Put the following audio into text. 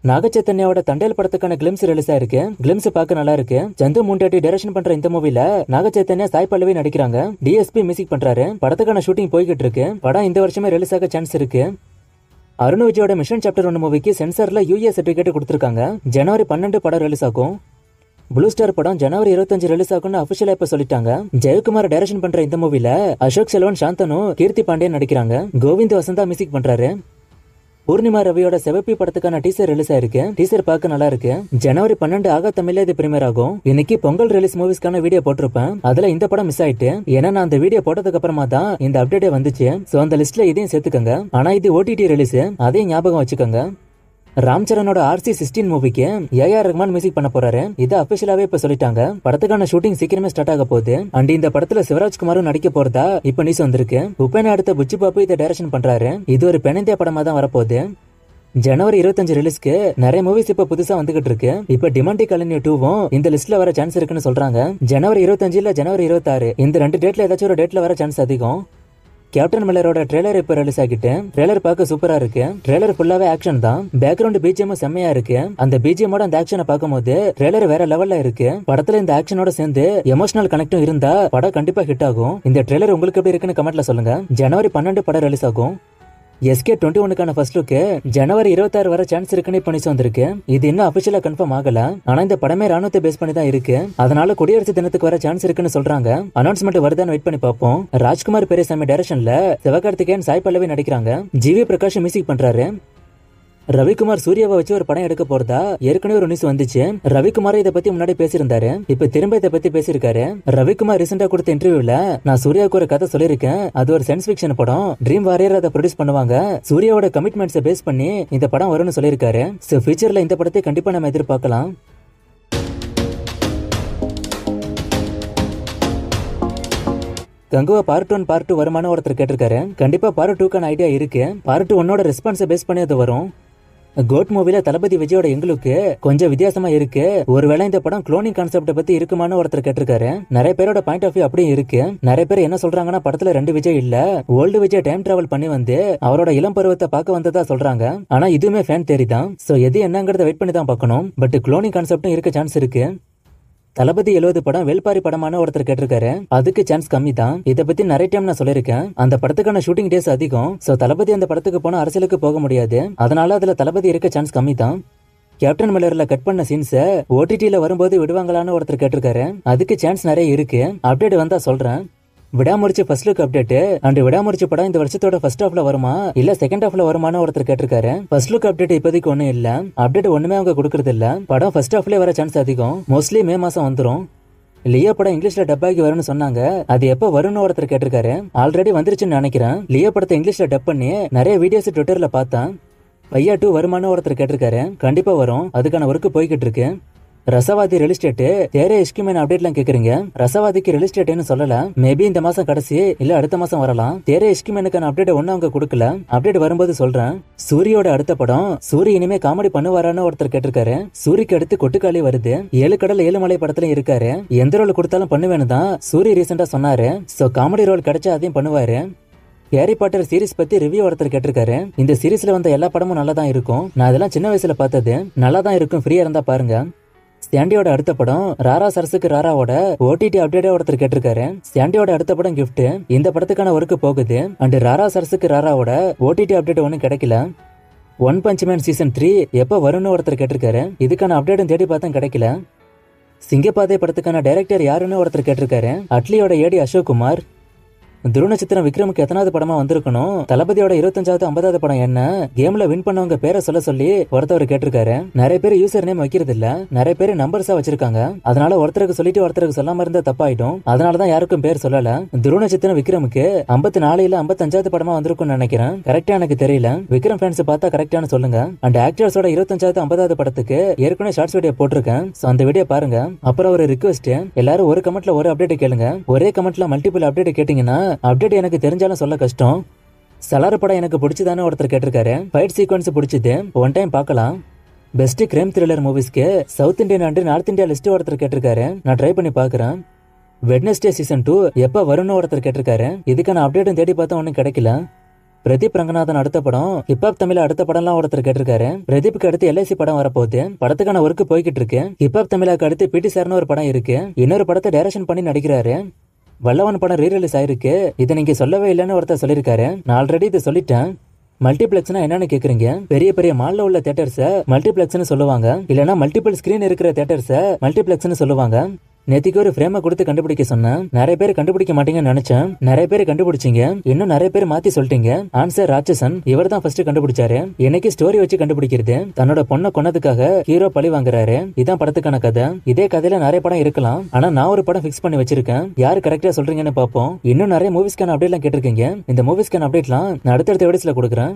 நாகச்சைத்தன்யாவோட தண்டேல் படத்துக்கான glimpse release ஆயிருக்கு. Glimpse பார்க்க நல்லா இருக்கு. சந்து மூண்டாட்டி டைரக்ஷன் பண்ற இந்த மூவில நாகச்சைத்தன்யா சாய் பல்லவி நடிக்கிறாங்க. டிஎஸ்பி மியூசிக் பண்றாரு. படத்துக்கான ஷூட்டிங் போய்கிட்டு இருக்கு. படம் இந்த வருஷமே ரிலீஸ் ஆக சான்ஸ் இருக்கு. அருண் விஜயோட மிஷன் சாப்டர் 1 மூவிக்கு சென்சார்ல யூஏ சர்டிபிகேட் கொடுத்திருக்காங்க. ஜனவரி 12 படம் ரிலீஸ் ஆகும். ப்ளூ ஸ்டார் படம் ஜனவரி 25 ரிலீஸ் ஆகும்னு அபிஷியலா இப்ப சொல்லிட்டாங்க. ஜெயக்குமார் டைரக்ஷன் பண்ற இந்த மூவில அசோக் செல்வன், சாந்தனு, கீர்த்தி பாண்டியன் நடிக்கிறாங்க. கோவிந்த் வசந்தா மியூசிக் பண்றாரு. பூர்ணிமா ரவியோட செவப்பி படத்துக்கான டீசர் ரிலீஸ் ஆயிருக்கு. டீசர் பார்க்க நல்லா இருக்கு. ஜனவரி 12 ஆக தமிழ்ல இது பிரீமியர் ஆகும். இன்னைக்கு பொங்கல் ரிலீஸ் மூவிஸ்க்கான வீடியோ போட்டிருப்பேன். அதுல இந்த படம் மிஸ் ஆயிட்டு, ஏன்னா நான் அந்த வீடியோ போட்டதுக்கு அப்புறமா தான் இந்த அப்டேட்டே வந்துச்சு. சோ அந்த லிஸ்ட்ல இதையும் சேர்த்துக்கங்க. ஆனா இது ஓடிடி ரிலீஸ், அதையும் ஞாபகம் வச்சுக்கோங்க. ராம் சரணோட RC-16 மூவிக்கு ஏஆர் ரஹ்மான் மியூசிக் பண்ண போறாரு. இது அபிஷியலாவே இப்ப சொல்லிட்டாங்க. படத்துக்கான ஷூட்டிங் சீக்கிரமே ஸ்டார்ட் ஆக போகுது. அண்ட் இந்த படத்துல சிவராஜ்குமாரும் நடிக்க போறதா இப்ப நியூஸ் வந்திருக்கு. உபேனா அடுத்த புச்சி பாப்பு இதை டைரக்ஷன் பண்றாரு. இது ஒரு பெண்ணிந்தியா படமா தான் வரப்போகுது. ஜனவரி 25 ரிலீஸ்க்கு நிறைய மூவிஸ் இப்ப புதுசா வந்துகிட்டு இருக்கு. இப்ப டிமாண்டி காலனி 2வும் இந்த லிஸ்ட்ல வர சான்ஸ் இருக்குன்னு சொல்றாங்க. ஜனவரி 25 இல்ல ஜனவரி 26 இந்த 2 டேட்ல ஏதாச்சும் ஒரு டேட்ல வர சான்ஸ் அதிகம். கேப்டன் மில்லரோட ட்ரெய்லர் இப்ப ரிலீஸ் ஆகிட்டு, ட்ரெய்லர் பார்க்க சூப்பரா இருக்கு. ட்ரெய்லர் ஃபுல்லாவே ஆக்ஷன் தான். பேக்ரவுண்ட் பிஜிஎம் செம்மையா இருக்கு. அந்த பிஜிஎமோட அந்த ஆக்ஷனை பார்க்கும்போது ட்ரெய்லர் வேற லெவல்ல இருக்கு. படத்துல இந்த ஆக்ஷனோட சேர்ந்து எமோஷனல் கனெக்டும் இருந்தா படம் கண்டிப்பா ஹிட் ஆகும். இந்த ட்ரெய்லர் உங்களுக்கு எப்படி இருக்குன்னு கமெண்ட்ல சொல்லுங்க. ஜனவரி 12 படம் ரிலீஸ் ஆகும். SK-21க்கான ஃபர்ஸ்ட் லுக் ஜனவரி 26 வர சான்ஸ் இருக்குன்னு இப்ப நியூஸ் வந்திருக்கு. இது இன்னும் அபிஷியலா கன்ஃபார்ம் ஆகல. ஆனா இந்த படமே ராணுவத்தை பேஸ் பண்ணி தான் இருக்கு. அதனால குடியரசு தினத்துக்கு வர சான்ஸ் இருக்குன்னு சொல்றாங்க. அனௌன்ஸ்மெண்ட் வருதான்னு வெயிட் பண்ணி பார்ப்போம். ராஜ்குமார் பெரியசாமி டைரக்ஷன்ல சிவகார்த்திகேயன், சாய் பல்லவி நடிக்கிறாங்க. ஜிவி பிரகாஷ் மியூசிக் பண்றாரு. ரவிக்குமார் சூர்யாவை வச்சு ஒரு படம் எடுக்க போறதா ஏற்கனவே ஒரு நியூஸ் வந்துச்சு. ரவிக்குமார் இதை பத்தி முன்னாடி பேசியிருந்தாரு. இப்ப திரும்ப இதை பத்தி பேசியிருக்காரு. ரவிக்குமார் ரீசெண்டா கொடுத்த இன்டர்வியூல நான் சூர்யாவுக்கு ஒரு கதை சொல்லியிருக்கேன். அது ஒரு சயின்ஸ் ஃபிக்ஷன் படம். ட்ரீம் வாரியர் அதை ப்ரொடியூஸ் பண்ணுவாங்க. சூர்யாவோட கமிட்மெண்ட்ஸை பேஸ் பண்ணி இந்த படம் வரும்னு சொல்லியிருக்காரு. சோ ஃபியூச்சர்ல இந்த படத்தை கண்டிப்பா நம்ம எதிர்பார்க்கலாம். கங்குவா பார்ட் 1 பார்ட் 2 வருமான ஒருத்தர் கேட்டிருக்காரு. கண்டிப்பா பார்ட் 2க்கான ஐடியா இருக்கு. பார்ட் 1ஓட ரெஸ்பான்ஸை பேஸ் பண்ணி அது வரும். கோட் மூவில தளபதி விஜயோட எங்களுக்கு கொஞ்சம் வித்தியாசமா இருக்கு. ஒருவேளை இந்த படம் குளோனிங் கான்செப்ட் பத்தி இருக்குமான்னு ஒருத்தர் கேட்டிருக்காரு. நிறைய பேரோட பாயிண்ட் ஆஃப் வியூ அப்படியே இருக்கு. நிறைய பேர் என்ன சொல்றாங்கன்னா படத்துல 2 விஜய் இல்ல, ஓல்டு விஜய் டைம் டிராவல் பண்ணி வந்து அவரோட இளம் பருவத்தை பார்க்க வந்ததா சொல்றாங்க. ஆனா இதுவுமே ஃபேன் தேரி தான். சோ எது என்னங்கறத வெயிட் பண்ணி தான் பார்க்கணும். பட் குளோனிங் கான்செப்டும் இருக்க சான்ஸ் இருக்கு. தளபதி 70 படம் வேல்பாரி படமான ஒருத்தர் கேட்டிருக்காரு. அதுக்கு சான்ஸ் கம்மி தான். இதை பத்தி நிறைய டைம் நான் சொல்லிருக்கேன். அந்த படத்துக்கான ஷூட்டிங் டேஸ் அதிகம். சோ தளபதி அந்த படத்துக்கு போனா அரசியலுக்கு போக முடியாது. அதனால அதுல தளபதி இருக்க சான்ஸ் கம்மி தான். கேப்டன் மில்லர்ல கட் பண்ண சீன்ஸ் OTTல வரும்போது விடுவாங்களான்னு ஒருத்தர் கேட்டிருக்காரு. அதுக்கு சான்ஸ் நிறைய இருக்கு. அப்டேட் வந்தா சொல்றேன். விடாமுடிச்சு ஃபர்ஸ்ட் லுக் அப்டேட் அண்ட் விடாமுடிச்சு படம் இந்த வருஷத்தோட ஃபர்ஸ்ட் ஹாஃப்ல வருமா இல்ல செகண்ட் ஹாஃப்ல வருமானு ஒருத்தர் கேட்டிருக்காரு. ஃபர்ஸ்ட் லுக் அப்டேட் இப்போதைக்கு ஒண்ணும் இல்ல. அப்டேட் ஒண்ணுமே அவங்க கொடுக்கறது இல்ல. படம் ஃபர்ஸ்ட் ஹாஃப்லயே வர சான்ஸ் அதிகம். மோஸ்ட்லி மே மாசம் வந்துரும். லியோ படம் இங்கிலீஷ்ல டப் ஆகி வரும்னு சொன்னாங்க. அது எப்ப வரும்னு ஒருத்தர் கேட்டிருக்காரு. ஆல்ரெடி வந்துருச்சுன்னு நினைக்கிறேன். லியோ படத்தை இங்கிலீஷ்ல டப் பண்ணி நிறைய வீடியோஸ் ட்விட்டர்ல பார்த்தேன். பையா 2 வருமானு ஒருத்தர் கேட்டிருக்காரு. கண்டிப்பா வரும். அதுக்கான ஒர்க் போய்கிட்டு இருக்கு. ரசவாதி ரியல் எஸ்டேட் தேரே எஸ்கிமேன் அப்டேட்லாம் கேக்குறீங்க. ரசவாதிக்கு ரியல் எஸ்டேட்னு சொல்லல. மேபி இந்த மாசம் கடைசி இல்ல அடுத்த மாசம் வரலாம். தேரே எஸ்கிமேனுக்கான அப்டேட் ஒன்னும் அவங்க கொடுக்கல. அப்டேட் வரும்போது சொல்றேன். சூரியோட அடுத்த படம் சூரி இனிமே காமெடி பண்ணுவாரான்னு ஒருத்தர் கேட்டிருக்காரு. சூரிக்கு அடுத்து கொட்டுக்காளி வருது. 7 கடல் 7 மலை படத்துல இருக்காரு. எந்த ரோல் கொடுத்தாலும் பண்ணுவேன்னு தான் சூரி ரீசெண்டா சொன்னாரு. சோ காமெடி ரோல் கிடைச்சா அதையும் பண்ணுவாரு. ஹாரி பாட்டர் சீரிஸ் பத்தி ரிவ்யூ ஒருத்தர் கேட்டிருக்காரு. இந்த சீரிஸ்ல வந்த எல்லா படமும் நல்லா தான் இருக்கும். நான் அதெல்லாம் சின்ன வயசுல பார்த்தது. நல்லா தான் இருக்கும். ஃப்ரீயா இருந்தா பாருங்க. சாண்டியோட அடுத்த படம் ராரா சரசுக்கு ராராவோட OTT அப்டேட் ஒருத்தர் கேட்டிருக்காரு. சாண்டியோட அடுத்த படம் கிஃப்ட். இந்த படத்துக்கான ஒர்க் போகுது. அண்ட் ராரா சரசுக்கு ராராவோட OTT அப்டேட் ஒன்னும் கிடைக்கல. ஒன் பஞ்ச் மேன் சீசன் 3 எப்ப வரும்னு ஒருத்தர் கேட்டிருக்காரு. இதுக்கான அப்டேட்டும் தேடி பார்த்தா கிடைக்கல. சிங்கப்பாதை படத்துக்கான டைரக்டர் யாருன்னு ஒருத்தர் கேட்டிருக்காரு. அட்லியோட AD அசோக் குமார். துருவநட்சத்திரம் விக்ரமுக்கு எத்தனாவது படமா வந்திருக்கணும்? தளபதியோட 25வது 50வது படம் என்ன? கேம்ல வின் பண்ணவங்க பேரை சொல்ல சொல்லி ஒருத்தவர் கேட்டிருக்காரு. நிறைய பேர் யூசர் நேம் வைக்கிறது இல்ல. நிறைய பேர் நம்பர்ஸா வச்சிருக்காங்க. அதனால ஒருத்தருக்கு சொல்லிட்டு ஒருத்தருக்கு சொல்லாம இருந்தா தப்பாயிடும். அதனாலதான் யாருக்கும் பேர் சொல்லல. துருவநட்சத்திரம் விக்ரமுக்கு 54 இல்ல 55வது படமா வந்திருக்கும்னு நினைக்கிறேன். கரெக்டா எனக்கு தெரியல. விக்ரம் ஃபேன்ஸ் பார்த்தா கரெக்டானு சொல்லுங்க. அண்ட் ஆக்டர்ஸோட 25வது 50வது படத்துக்கு ஏற்கனவே ஷார்ட்ஸ் வீடியோ போட்டிருக்கேன். சோ அந்த வீடியோ பாருங்க. அப்புறம் ஒரு ரிக்வெஸ்ட், எல்லாரும் ஒரு கமெண்ட்ல ஒரு அப்டேட் கேளுங்க. ஒரே கமெண்ட்ல மல்டிபிள் அப்டேட் கேட்டீங்கன்னா அப்டேட் எனக்கு தெரிஞ்சாலும் சொல்ல கஷ்டம். சலார் படம் எனக்கு பிடிச்சதானே ஒருத்தர் கேட்டிருக்காரு. ஃபைட் சீக்வன்ஸ் பிடிச்சது. ஒன் டைம் பார்க்கலாம். பெஸ்ட் கிரைம் த்ரில்லர் மூவிஸ்க்கு south Indian and north India list ஒருத்தர் கேட்டிருக்காரு. நான் ட்ரை பண்ணி பாக்குறேன். வெட்னஸ்டே சீசன் 2 எப்ப வரும்னு ஒருத்தர் கேட்டிருக்காரு. இதுக்கான அப்டேட்டும் தேடி பார்த்தா ஒன்னும் கிடைக்கல. பிரதீப் ரங்கநாதன் அடுத்த படம், ஹிப்ஹாப் தமிழ் அடுத்த படம்லாம் ஒருத்தர் கேட்டிருக்காரு. பிரதீப்புக்கு அடுத்து எல்ஐசி படம் வரப்போகுது. படத்துக்கான ஒர்க் போய்கிட்டு இருக்கு. ஹிப்ஹாப் தமிழாக்கு அடுத்து பிடி சார்னு ஒரு படம் இருக்கு. இன்னொரு படத்தை டைரக்ஷன் பண்ணி நடிக்கிறாரு. வல்லவன் படம் ரீரிலீஸ் ஆயிருக்கு. இதை நீங்க சொல்லவே இல்லைன்னு ஒருத்தர் சொல்லியிருக்காரு. நான் ஆல்ரெடி இதை சொல்லிட்டேன். மல்டிபிளெக்ஸ்னா என்னன்னு கேக்குறீங்க? பெரிய பெரிய மால்ல உள்ள தியேட்டர்ஸ மல்டிபிளெக்ஸ்னு சொல்லுவாங்க. இல்லனா மல்டிபிள் ஸ்கிரீன் இருக்கிற தியேட்டர்ஸ மல்டிபிளெக்ஸ்னு சொல்லுவாங்க. நேத்திக்கு ஒரு ஃப்ரேமை கொடுத்து கண்டுபிடிக்க சொன்னேன். நிறைய பேர் கண்டுபிடிக்க மாட்டீங்கன்னு நினைச்சேன். நிறைய பேர் கண்டுபிடிச்சீங்க. இன்னும் நிறைய பேர் மாத்தி சொல்லிட்டீங்க. ஆன்சர் ராட்சசன். இவர் தான் ஃபர்ஸ்ட் கண்டுபிடிச்சாரு. இன்னைக்கு ஸ்டோரி வச்சு கண்டுபிடிக்கிறது. தன்னோட பொண்ணை கொன்னதுக்காக ஹீரோ பழி வாங்குறாரு. இதான் படத்துக்கான கதை. இதே கதையில நிறைய படம் இருக்கலாம். ஆனா நான் ஒரு படம் ஃபிக்ஸ் பண்ணி வச்சிருக்கேன். யாரு கரெக்டா சொல்றீங்கன்னு பாப்போம். இன்னும் நிறைய மூவிஸ்க்கான அப்டேட்லாம் கேட்டிருக்கீங்க. இந்த மூவிஸ்க்கான அப்டேட்லாம் நான் அடுத்தடுத்த வீடியோஸ்ல கொடுக்குறேன்.